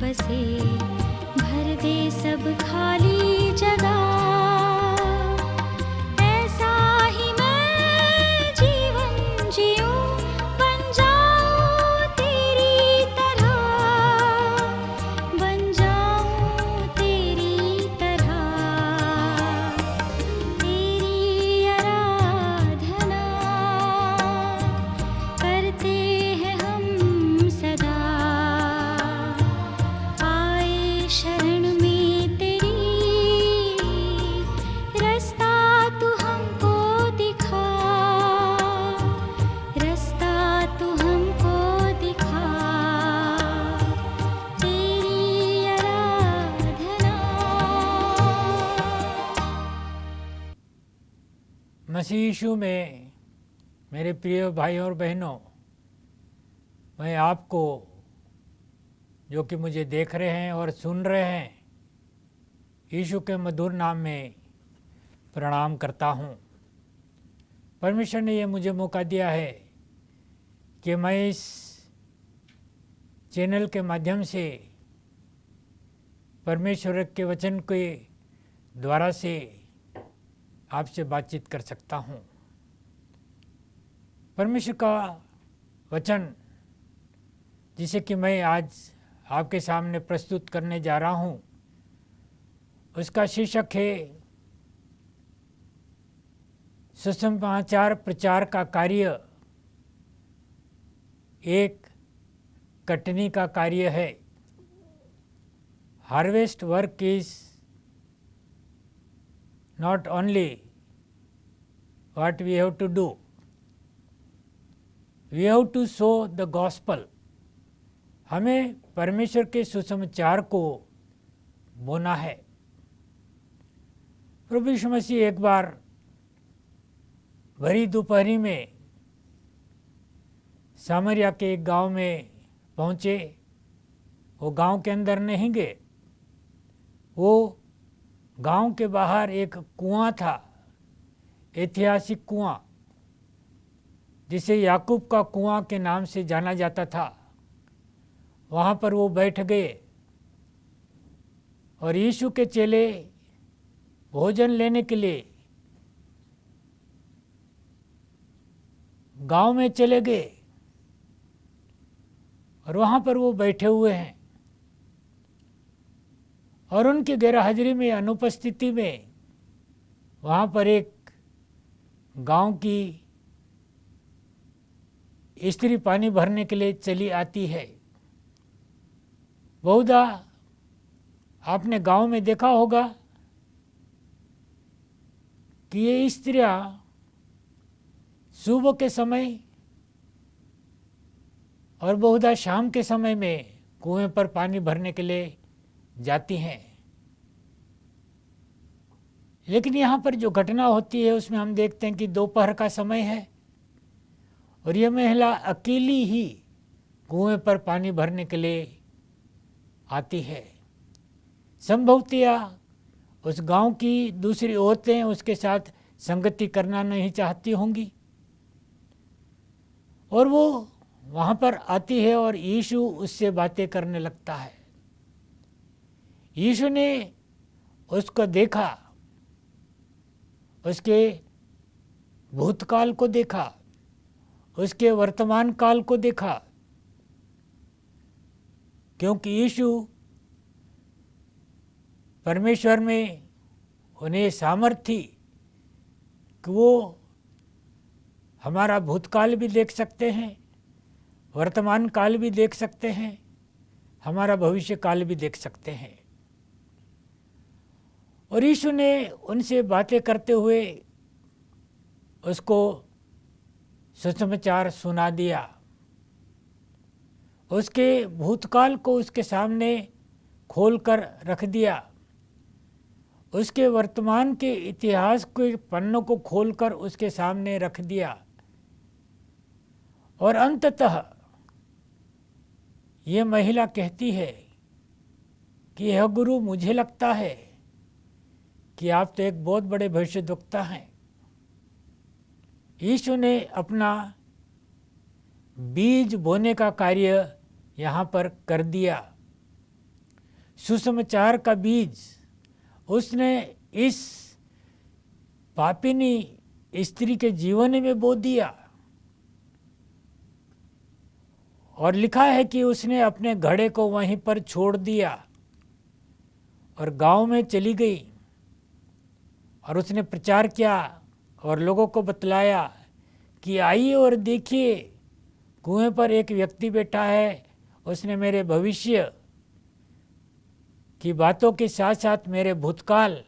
बसे, भर दे सब खाली जगह। ऐसा ही मैं जीवन जीऊं, बन जाऊं तेरी तरह, बन जाऊं तेरी तरह। तेरी आराधना करते हैं हम सदा, आए शरण में तेरी, रास्ता तू हमको दिखा, रास्ता तू हमको दिखा। तेरी आराधना। मसीह यीशु में मेरे प्रिय भाइयों और बहनों, मैं आपको जो कि मुझे देख रहे हैं और सुन रहे हैं, यीशु के मधुर नाम में प्रणाम करता हूँ। परमेश्वर ने यह मुझे मौका दिया है कि मैं इस चैनल के माध्यम से परमेश्वर के वचन के द्वारा से आपसे बातचीत कर सकता हूँ। परमेश्वर का वचन जिसे कि मैं आज आपके सामने प्रस्तुत करने जा रहा हूँ, उसका शीर्षक है सुसमाचार प्रचार का कार्य एक कटनी का कार्य है। Harvest work is not only what we have to do, we have to show the gospel। हमें परमेश्वर के सुसमाचार को बोना है। प्रभु यीशु मसीह एक बार भरी दोपहरी में सामरिया के एक गांव में पहुंचे। वो गांव के अंदर नहीं गए, वो गांव के बाहर एक कुआं था, ऐतिहासिक कुआं जिसे याकूब का कुआं के नाम से जाना जाता था। वहाँ पर वो बैठ गए और यीशु के चेले भोजन लेने के लिए गांव में चले गए और वहाँ पर वो बैठे हुए हैं और उनकी गैरहाजिरी में, अनुपस्थिति में, वहाँ पर एक गांव की स्त्री पानी भरने के लिए चली आती है। बहुधा आपने गांव में देखा होगा कि ये स्त्रियां सुबह के समय और बहुधा शाम के समय में कुएं पर पानी भरने के लिए जाती हैं। लेकिन यहाँ पर जो घटना होती है उसमें हम देखते हैं कि दोपहर का समय है और यह महिला अकेली ही कुएं पर पानी भरने के लिए आती है। संभवतः उस गांव की दूसरी औरतें उसके साथ संगति करना नहीं चाहती होंगी और वो वहाँ पर आती है और यीशु उससे बातें करने लगता है। यीशु ने उसको देखा, उसके भूतकाल को देखा, उसके वर्तमान काल को देखा, क्योंकि यीशु परमेश्वर में उन्हें सामर्थ्य थी कि वो हमारा भूतकाल भी देख सकते हैं, वर्तमान काल भी देख सकते हैं, हमारा भविष्य काल भी देख सकते हैं। और यीशु ने उनसे बातें करते हुए उसको सुसमाचार सुना दिया। उसके भूतकाल को उसके सामने खोल कर रख दिया, उसके वर्तमान के इतिहास के पन्नों को खोलकर उसके सामने रख दिया और अंततः ये महिला कहती है कि यह गुरु, मुझे लगता है कि आप तो एक बहुत बड़े भविष्यद्वक्ता हैं। यीशु ने अपना बीज बोने का कार्य यहाँ पर कर दिया। सुसमाचार का बीज उसने इस पापिनी स्त्री के जीवन में बो दिया। और लिखा है कि उसने अपने घड़े को वहीं पर छोड़ दिया और गांव में चली गई और उसने प्रचार किया और लोगों को बतलाया कि आइए और देखिए, कुएं पर एक व्यक्ति बैठा है, उसने मेरे भविष्य की बातों के साथ साथ मेरे भूतकाल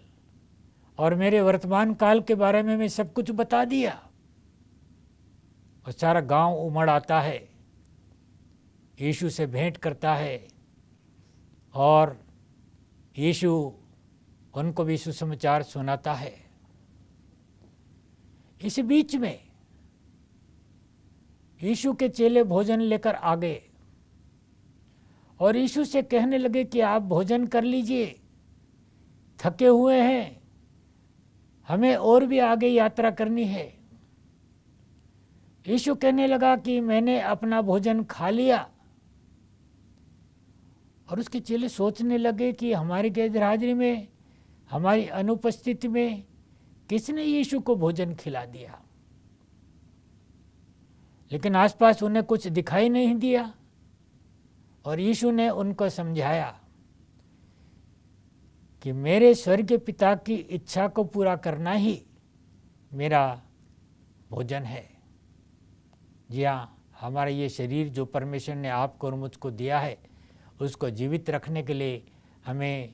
और मेरे वर्तमान काल के बारे में मैं सब कुछ बता दिया। और सारा गांव उमड़ आता है, यीशु से भेंट करता है और यीशु उनको भी सुसमाचार सुनाता है। इस बीच में यीशु के चेले भोजन लेकर आ गए और यीशु से कहने लगे कि आप भोजन कर लीजिए, थके हुए हैं, हमें और भी आगे यात्रा करनी है। यीशु कहने लगा कि मैंने अपना भोजन खा लिया। और उसके चेले सोचने लगे कि हमारी गैरहाजिरी में, हमारी अनुपस्थिति में किसने यीशु को भोजन खिला दिया। लेकिन आसपास उन्हें कुछ दिखाई नहीं दिया और यीशु ने उनको समझाया कि मेरे स्वर्गीय पिता की इच्छा को पूरा करना ही मेरा भोजन है। जी हाँ, हमारा ये शरीर जो परमेश्वर ने आपको और मुझको दिया है, उसको जीवित रखने के लिए हमें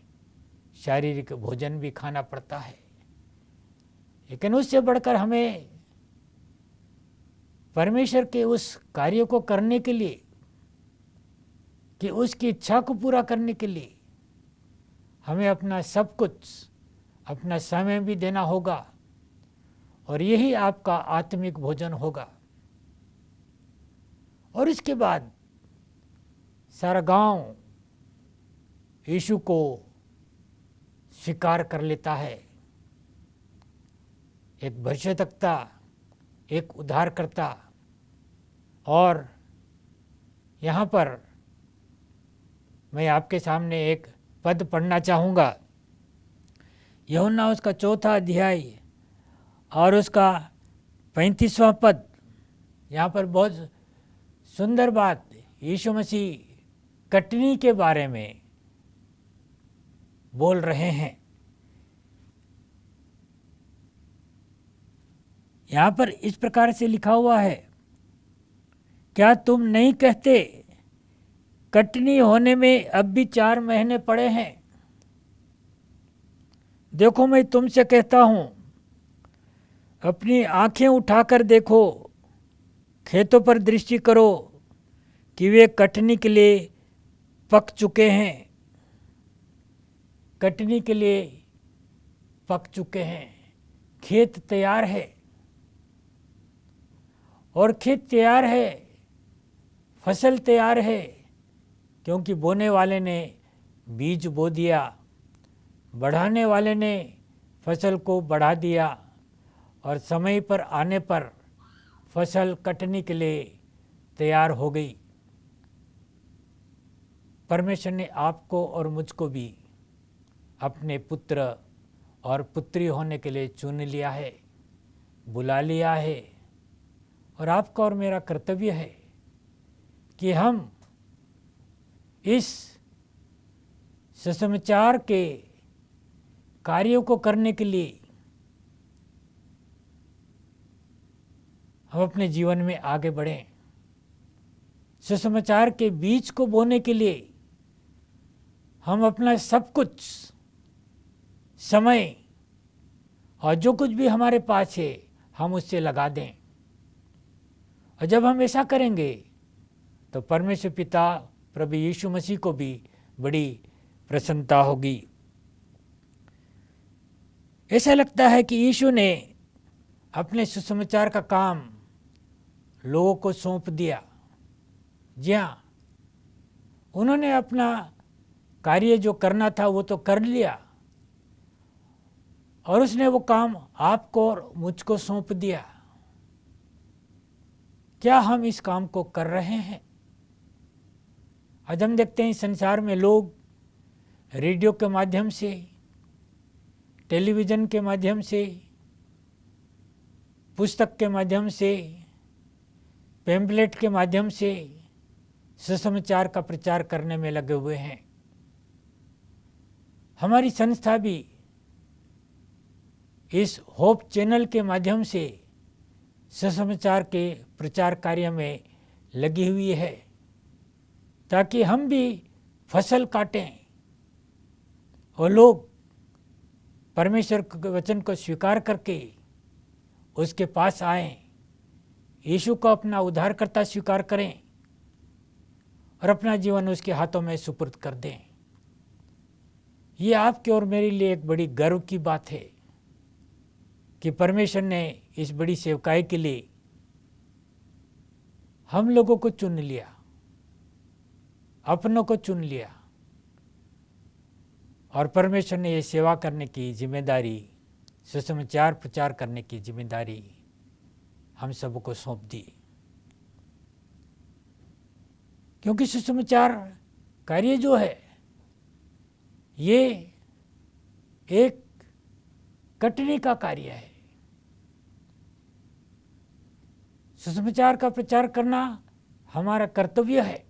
शारीरिक भोजन भी खाना पड़ता है। लेकिन उससे बढ़कर हमें परमेश्वर के उस कार्य को करने के लिए, कि उसकी इच्छा को पूरा करने के लिए हमें अपना सब कुछ, अपना समय भी देना होगा और यही आपका आत्मिक भोजन होगा। और इसके बाद सारा गांव यीशु को स्वीकार कर लेता है। एक भविष्यद्वक्ता, एक उद्धारकर्ता। और यहाँ पर मैं आपके सामने एक पद पढ़ना चाहूँगा, यूहन्ना उसका 4 अध्याय और उसका 35वां पद। यहाँ पर बहुत सुंदर बात यीशु मसीह कटनी के बारे में बोल रहे हैं। यहाँ पर इस प्रकार से लिखा हुआ है, क्या तुम नहीं कहते कटनी होने में अब भी 4 महीने पड़े हैं? देखो मैं तुमसे कहता हूँ, अपनी आंखें उठाकर देखो, खेतों पर दृष्टि करो कि वे कटनी के लिए पक चुके हैं। कटनी के लिए पक चुके हैं। खेत तैयार है और खेत तैयार है, फसल तैयार है, क्योंकि बोने वाले ने बीज बो दिया, बढ़ाने वाले ने फसल को बढ़ा दिया और समय पर आने पर फसल कटने के लिए तैयार हो गई। परमेश्वर ने आपको और मुझको भी अपने पुत्र और पुत्री होने के लिए चुन लिया है, बुला लिया है। और आपका और मेरा कर्तव्य है कि हम इस सुसमाचार के कार्यों को करने के लिए हम अपने जीवन में आगे बढ़ें। सुसमाचार के बीज को बोने के लिए हम अपना सब कुछ समय और जो कुछ भी हमारे पास है हम उससे लगा दें। और जब हम ऐसा करेंगे तो परमेश्वर पिता प्रभु यीशु मसीह को भी बड़ी प्रसन्नता होगी। ऐसा लगता है कि यीशु ने अपने सुसमाचार का काम लोगों को सौंप दिया। जी हाँ, उन्होंने अपना कार्य जो करना था वो तो कर लिया और उसने वो काम आपको और मुझको सौंप दिया। क्या हम इस काम को कर रहे हैं? आज हम देखते हैं संसार में लोग रेडियो के माध्यम से, टेलीविज़न के माध्यम से, पुस्तक के माध्यम से, पैम्पलेट के माध्यम से सुसमाचार का प्रचार करने में लगे हुए हैं। हमारी संस्था भी इस होप चैनल के माध्यम से सुसमाचार के प्रचार कार्य में लगी हुई है, ताकि हम भी फसल काटें और लोग परमेश्वर के वचन को स्वीकार करके उसके पास आएं, यीशु को अपना उद्धारकर्ता स्वीकार करें और अपना जीवन उसके हाथों में सुपुर्द कर दें। ये आपके और मेरे लिए एक बड़ी गर्व की बात है कि परमेश्वर ने इस बड़ी सेवकाई के लिए हम लोगों को चुन लिया, अपनों को चुन लिया, और परमेश्वर ने ये सेवा करने की जिम्मेदारी, सुसमाचार प्रचार करने की जिम्मेदारी हम सबको सौंप दी। क्योंकि सुसमाचार कार्य जो है ये एक कटने का कार्य है। सुसमाचार का प्रचार करना हमारा कर्तव्य है,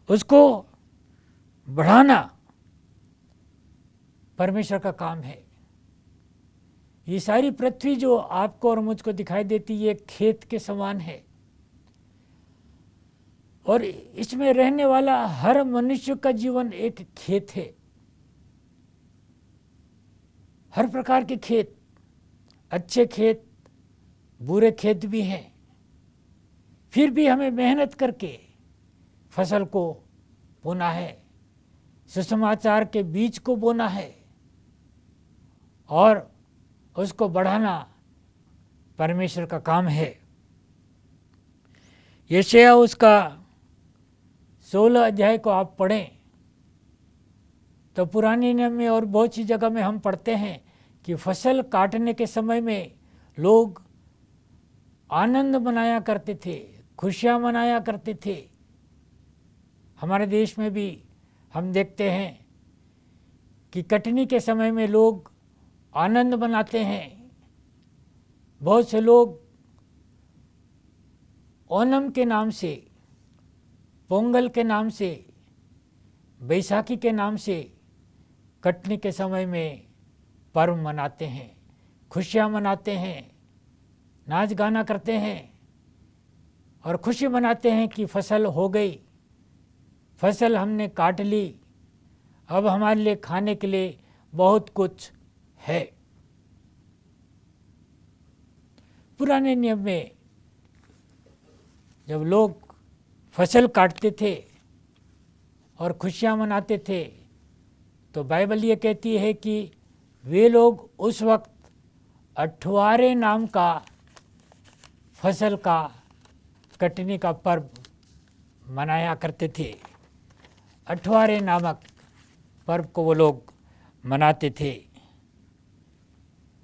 उसको बढ़ाना परमेश्वर का काम है। ये सारी पृथ्वी जो आपको और मुझको दिखाई देती है खेत के समान है, और इसमें रहने वाला हर मनुष्य का जीवन एक खेत है। हर प्रकार के खेत, अच्छे खेत, बुरे खेत भी हैं। फिर भी हमें मेहनत करके फसल को बोना है, सुसमाचार के बीज को बोना है और उसको बढ़ाना परमेश्वर का काम है। यशायाह उसका 16 अध्याय को आप पढ़ें तो पुराने नियम में और बहुत सी जगह में हम पढ़ते हैं कि फसल काटने के समय में लोग आनंद मनाया करते थे, खुशियाँ मनाया करते थे। हमारे देश में भी हम देखते हैं कि कटनी के समय में लोग आनंद मनाते हैं। बहुत से लोग ओणम के नाम से, पोंगल के नाम से, बैसाखी के नाम से कटनी के समय में पर्व मनाते हैं, खुशियाँ मनाते हैं, नाच गाना करते हैं और खुशी मनाते हैं कि फसल हो गई, फसल हमने काट ली, अब हमारे लिए खाने के लिए बहुत कुछ है। पुराने नियम में जब लोग फसल काटते थे और खुशियाँ मनाते थे तो बाइबल ये कहती है कि वे लोग उस वक्त अठवारे नाम का फसल का कटनी का पर्व मनाया करते थे। अठवारे नामक पर्व को वो लोग मनाते थे।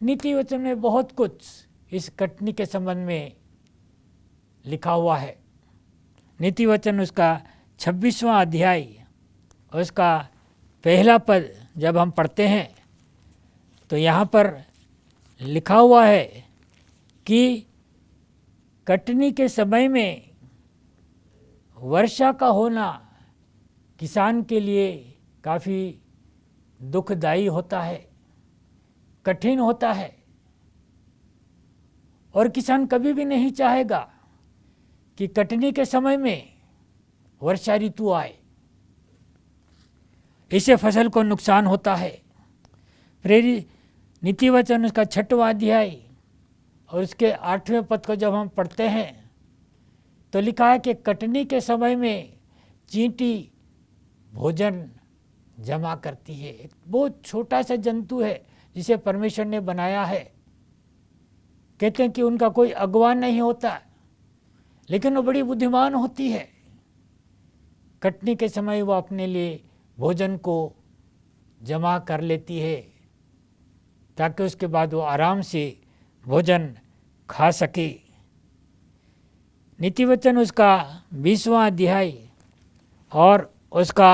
नीति वचन में बहुत कुछ इस कटनी के संबंध में लिखा हुआ है। नीति वचन उसका 26वां अध्याय उसका पहला पद जब हम पढ़ते हैं तो यहाँ पर लिखा हुआ है कि कटनी के समय में वर्षा का होना किसान के लिए काफ़ी दुखदायी होता है, कठिन होता है, और किसान कभी भी नहीं चाहेगा कि कटनी के समय में वर्षा ऋतु आए, इससे फसल को नुकसान होता है। प्रेरित नीति वचन उसका 6वां अध्याय और उसके 8वें पद को जब हम पढ़ते हैं तो लिखा है कि कटनी के समय में चींटी भोजन जमा करती है। एक बहुत छोटा सा जंतु है जिसे परमेश्वर ने बनाया है। कहते हैं कि उनका कोई अगवा नहीं होता, लेकिन वो बड़ी बुद्धिमान होती है। कटनी के समय वो अपने लिए भोजन को जमा कर लेती है ताकि उसके बाद वो आराम से भोजन खा सके। नीति वचन उसका 20वां अध्याय और उसका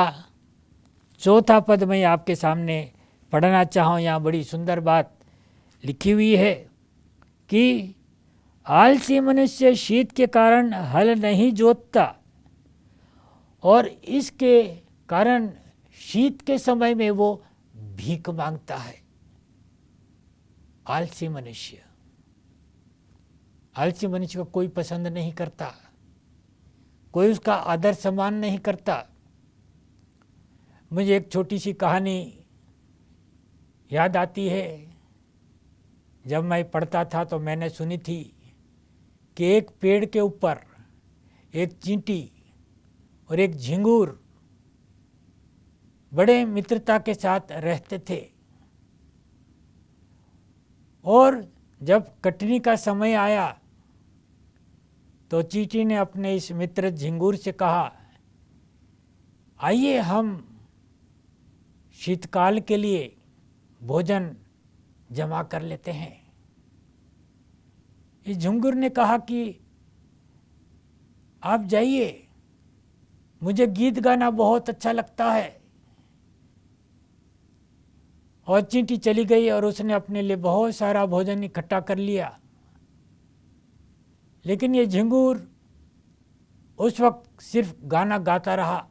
चौथा पद मैं आपके सामने पढ़ना चाहूँ। यहाँ बड़ी सुंदर बात लिखी हुई है कि आलसी मनुष्य शीत के कारण हल नहीं जोतता और इसके कारण शीत के समय में वो भीख मांगता है। आलसी मनुष्य को कोई पसंद नहीं करता, कोई उसका आदर सम्मान नहीं करता। मुझे एक छोटी सी कहानी याद आती है। जब मैं पढ़ता था तो मैंने सुनी थी कि एक पेड़ के ऊपर एक चींटी और एक झिंगूर बड़े मित्रता के साथ रहते थे, और जब कटनी का समय आया तो चींटी ने अपने इस मित्र झिंगूर से कहा, आइए हम शीतकाल के लिए भोजन जमा कर लेते हैं। इस झिंगूर ने कहा कि आप जाइए, मुझे गीत गाना बहुत अच्छा लगता है। और चींटी चली गई और उसने अपने लिए बहुत सारा भोजन इकट्ठा कर लिया। लेकिन ये झिंगूर उस वक्त सिर्फ गाना गाता रहा।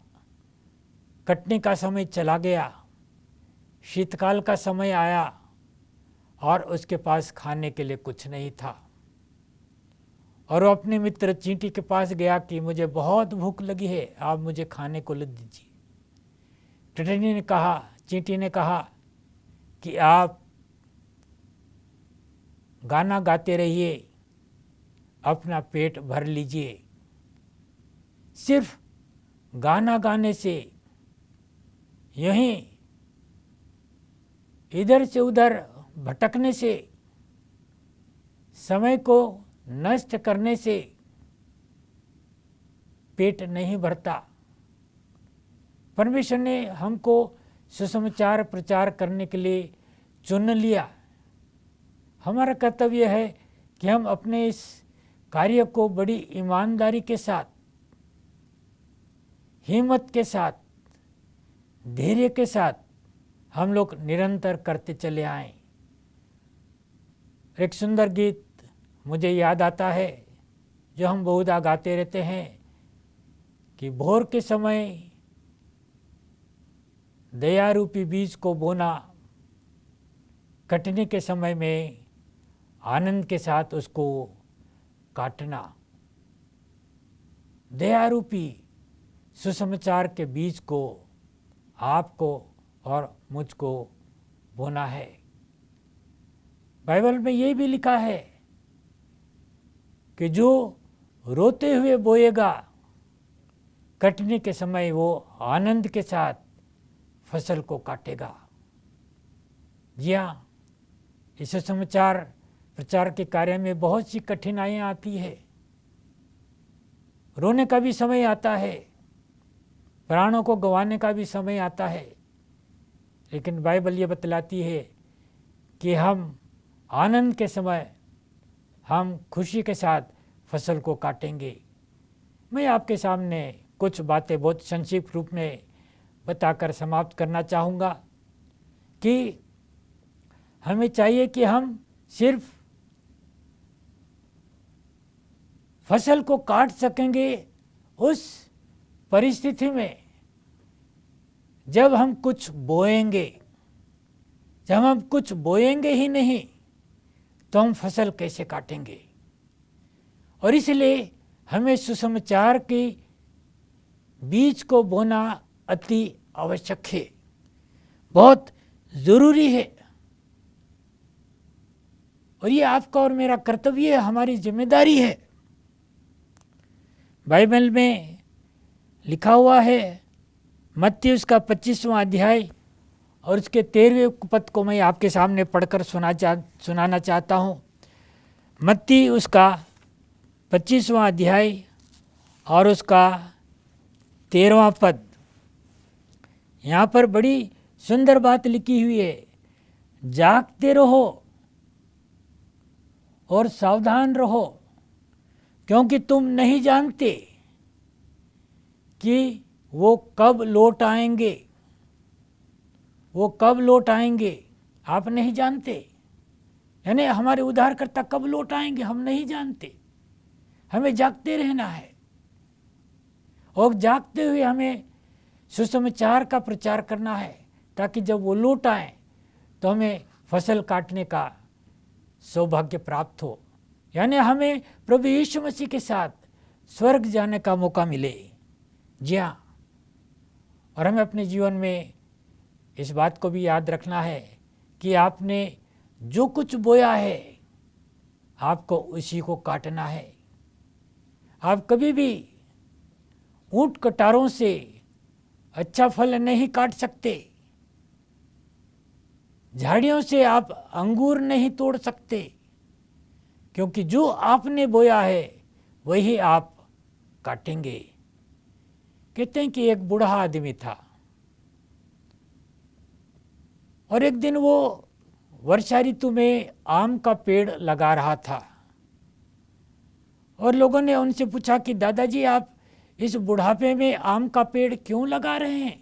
कटने का समय चला गया, शीतकाल का समय आया और उसके पास खाने के लिए कुछ नहीं था। और वो अपने मित्र चींटी के पास गया कि मुझे बहुत भूख लगी है, आप मुझे खाने को ला दीजिए। चींटी ने कहा कि आप गाना गाते रहिए, अपना पेट भर लीजिए। सिर्फ गाना गाने से, यहीं इधर से उधर भटकने से, समय को नष्ट करने से पेट नहीं भरता। परमेश्वर ने हमको सुसमाचार प्रचार करने के लिए चुन लिया। हमारा कर्तव्य है कि हम अपने इस कार्य को बड़ी ईमानदारी के साथ, हिम्मत के साथ, धैर्य के साथ हम लोग निरंतर करते चले आएं। एक सुंदर गीत मुझे याद आता है जो हम बहुधा गाते रहते हैं कि भोर के समय दया रूपी बीज को बोना, कटने के समय में आनंद के साथ उसको काटना। दया रूपी सुसमाचार के बीज को आपको और मुझको बोना है। बाइबल में ये भी लिखा है कि जो रोते हुए बोएगा, कटने के समय वो आनंद के साथ फसल को काटेगा। जी हाँ, इस समाचार प्रचार के कार्य में बहुत सी कठिनाइयाँ आती है, रोने का भी समय आता है, प्राणों को गंवाने का भी समय आता है। लेकिन बाइबल ये बतलाती है कि हम आनंद के समय, हम खुशी के साथ फसल को काटेंगे। मैं आपके सामने कुछ बातें बहुत संक्षिप्त रूप में बताकर समाप्त करना चाहूँगा कि हमें चाहिए कि हम सिर्फ फसल को काट सकेंगे उस परिस्थिति में जब हम कुछ बोएंगे। जब हम कुछ बोएंगे ही नहीं तो हम फसल कैसे काटेंगे। और इसलिए हमें सुसमाचार के बीज को बोना अति आवश्यक है, बहुत ज़रूरी है। और ये आपका और मेरा कर्तव्य है, हमारी जिम्मेदारी है। बाइबल में लिखा हुआ है, मत्ती उसका 25वां अध्याय और उसके 13वें पद को मैं आपके सामने पढ़कर सुनाना चाहता हूँ। मत्ती उसका 25वां अध्याय और उसका 13वां पद। यहाँ पर बड़ी सुंदर बात लिखी हुई है, जागते रहो और सावधान रहो, क्योंकि तुम नहीं जानते कि वो कब लौट आएंगे। वो कब लौट आएंगे आप नहीं जानते। यानी हमारे उद्धारकर्ता कब लौट आएंगे हम नहीं जानते। हमें जागते रहना है और जागते हुए हमें सुसमाचार का प्रचार करना है, ताकि जब वो लौट आए तो हमें फसल काटने का सौभाग्य प्राप्त हो। यानी हमें प्रभु यीशु मसीह के साथ स्वर्ग जाने का मौका मिले। जी हाँ, और हमें अपने जीवन में इस बात को भी याद रखना है कि आपने जो कुछ बोया है आपको उसी को काटना है। आप कभी भी ऊंट कटारों से अच्छा फल नहीं काट सकते, झाड़ियों से आप अंगूर नहीं तोड़ सकते, क्योंकि जो आपने बोया है वही आप काटेंगे। कहते हैं कि एक बूढ़ा आदमी था और एक दिन वो वर्षा ऋतु में आम का पेड़ लगा रहा था और लोगों ने उनसे पूछा कि दादाजी आप इस बुढ़ापे में आम का पेड़ क्यों लगा रहे हैं,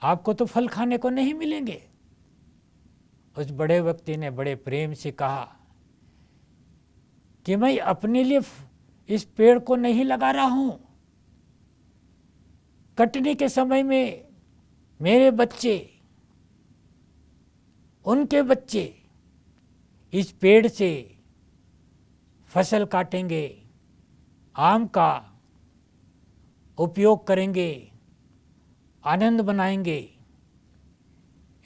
आपको तो फल खाने को नहीं मिलेंगे। उस बड़े व्यक्ति ने बड़े प्रेम से कहा कि मैं अपने लिए इस पेड़ को नहीं लगा रहा हूं, कटने के समय में मेरे बच्चे, उनके बच्चे इस पेड़ से फसल काटेंगे, आम का उपयोग करेंगे, आनंद बनाएंगे।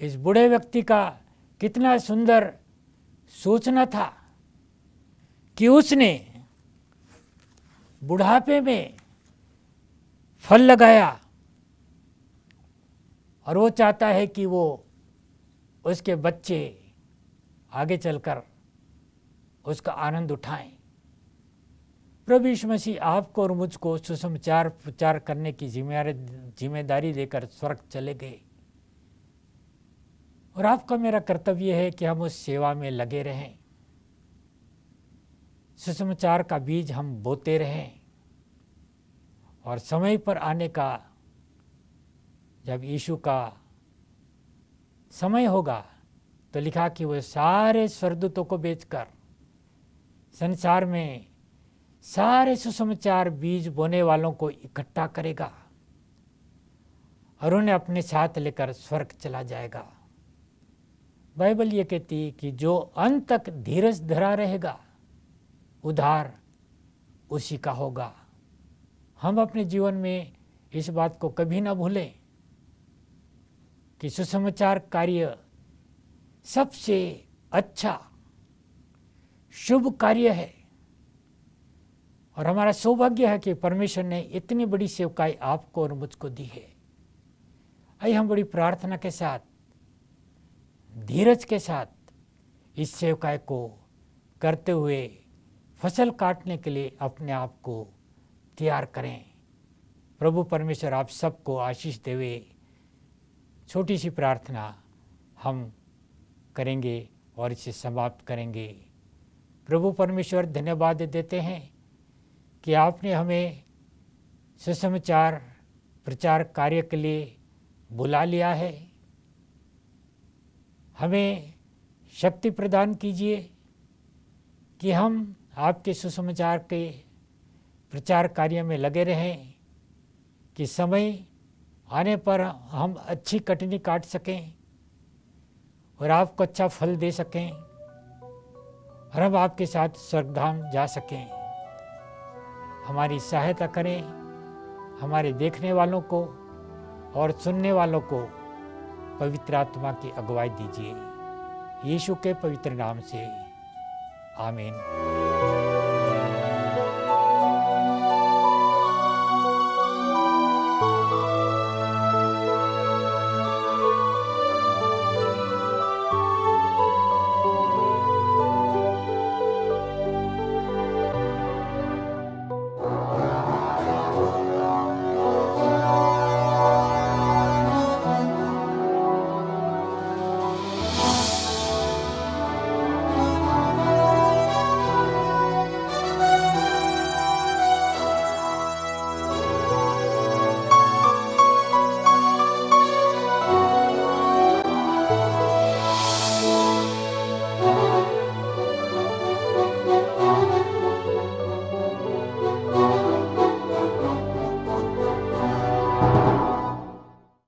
इस बूढ़े व्यक्ति का कितना सुंदर सोचना था कि उसने बुढ़ापे में फल लगाया और वो चाहता है कि वो उसके बच्चे आगे चलकर उसका आनंद उठाएं। प्रभु यीशु मसीह आपको और मुझको सुसमाचार प्रचार करने की जिम्मेदारी लेकर स्वर्ग चले गए और आपका मेरा कर्तव्य है कि हम उस सेवा में लगे रहें, सुसमाचार का बीज हम बोते रहें और समय पर आने का जब यीशु का समय होगा तो लिखा कि वह सारे स्वर्गदूतों को बेचकर संसार में सारे सुसमाचार बीज बोने वालों को इकट्ठा करेगा और उन्हें अपने साथ लेकर स्वर्ग चला जाएगा। बाइबल ये कहती है कि जो अंत तक धीरज धरा रहेगा उद्धार उसी का होगा। हम अपने जीवन में इस बात को कभी ना भूलें कि सुसमाचार कार्य सबसे अच्छा शुभ कार्य है और हमारा सौभाग्य है कि परमेश्वर ने इतनी बड़ी सेवकाई आपको और मुझको दी है। आइए हम बड़ी प्रार्थना के साथ, धीरज के साथ इस सेवकाई को करते हुए फसल काटने के लिए अपने आप को तैयार करें। प्रभु परमेश्वर आप सबको आशीष देवे। छोटी सी प्रार्थना हम करेंगे और इसे समाप्त करेंगे। प्रभु परमेश्वर धन्यवाद देते हैं कि आपने हमें सुसमाचार प्रचार कार्य के लिए बुला लिया है। हमें शक्ति प्रदान कीजिए कि हम आपके सुसमाचार के प्रचार कार्य में लगे रहें, कि समय आने पर हम अच्छी कटनी काट सकें और आपको अच्छा फल दे सकें और हम आपके साथ स्वर्गधाम जा सकें। हमारी सहायता करें, हमारे देखने वालों को और सुनने वालों को पवित्र आत्मा की अगुवाई दीजिए। यीशु के पवित्र नाम से आमीन।